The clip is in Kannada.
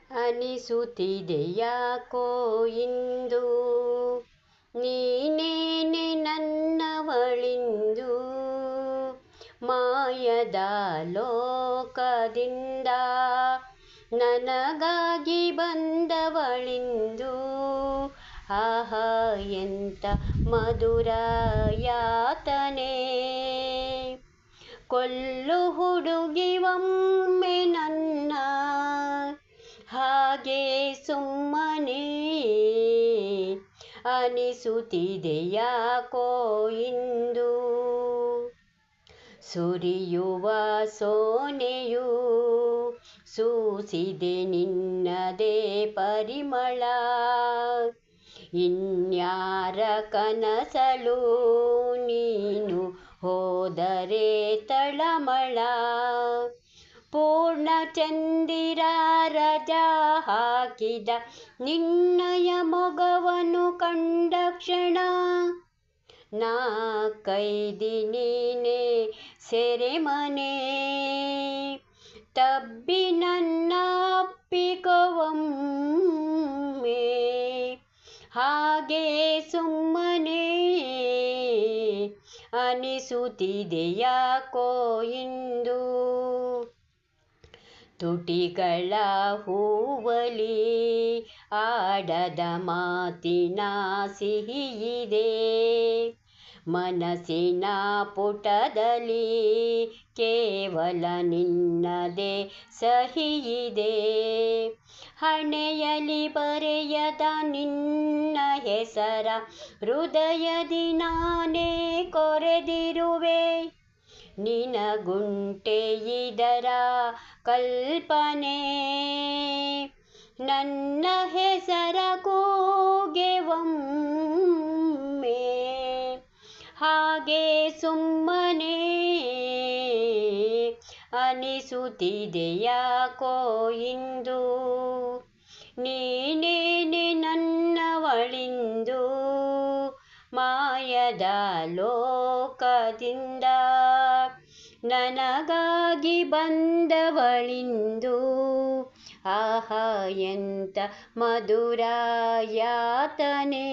ಅನಿಸುತ್ತಿದೆ ಯಾಕೋ ಇಂದು ನೀನೇನೆ ನನ್ನವಳಿಂದು ಮಾಯದ ಲೋಕದಿಂದ ನನಗಾಗಿ ಬಂದವಳಿಂದು ಆಹಾ ಎಂತ ಮಧುರ ಯಾತನೆ ಕೊಲ್ಲು ಹುಡುಗಿ ಒಮ್ಮೆ ನನ್ನ ಹಾಗೆ ಸುಮ್ಮನೆ ಅನಿಸುತ್ತಿದೆ ಯಾಕೋ ಇಂದು ಸುರಿಯುವ ಸೋನೆಯು ಸೂಸಿದೆ ನಿನ್ನದೇ ಪರಿಮಳ ಇನ್ಯಾರ ಕನಸಲು ನೀನು ಹೋದರೆ ತಳಮಳ ಪೂರ್ಣಚಂದಿರ ರಜಾ ಹಾಕಿದ ನಿನ್ನಯ ಮೊಗವನ್ನು ಕಂಡ ಕ್ಷಣ ನಾ ಕೈದಿ ನೀನೆ ಸೆರೆಮನೆ ತಬ್ಬಿ ನನ್ನ ಅಪ್ಪಿಕೊವೊಮ್ಮೆ ಹಾಗೆ ಸುಮ್ಮನೆ ಅನಿಸುತ್ತಿದೆ ಯಾಕೋ ಇಂದು ತುಟಿಗಳ ಹೂವಲಿ ಆಡದ ಮಾತಿನ ಸಿಹಿಯಿದೆ ಮನಸ್ಸಿನ ಪುಟದಲ್ಲಿ ಕೇವಲ ನಿನ್ನದೇ ಸಹಿಯಿದೆ ಹಣೆಯಲಿ ಬರೆಯದ ನಿನ್ನ ಹೆಸರ ಹೃದಯದಿ ನಾನೇ ಕೊರೆದಿರುವೆ ನಿನಗುಂಟೆ ಇದರ ಕಲ್ಪನೆ ನನ್ನ ಹೆಸರ ಕೂಗೆ ಒಮ್ಮೆ ಹಾಗೆ ಸುಮ್ಮನೆ ಅನಿಸುತ್ತಿದೆ ಯಾಕೋ ಇಂದು ನೀನೇನೆ ನನ್ನವಳಿಂದು ಮಾಯದ ಲೋಕದಿಂದ ನನಗಾಗಿ ಬಂದವಳಿಂದು ಆಹಾ ಎಂತ ಮಧುರ ಯಾತನೆ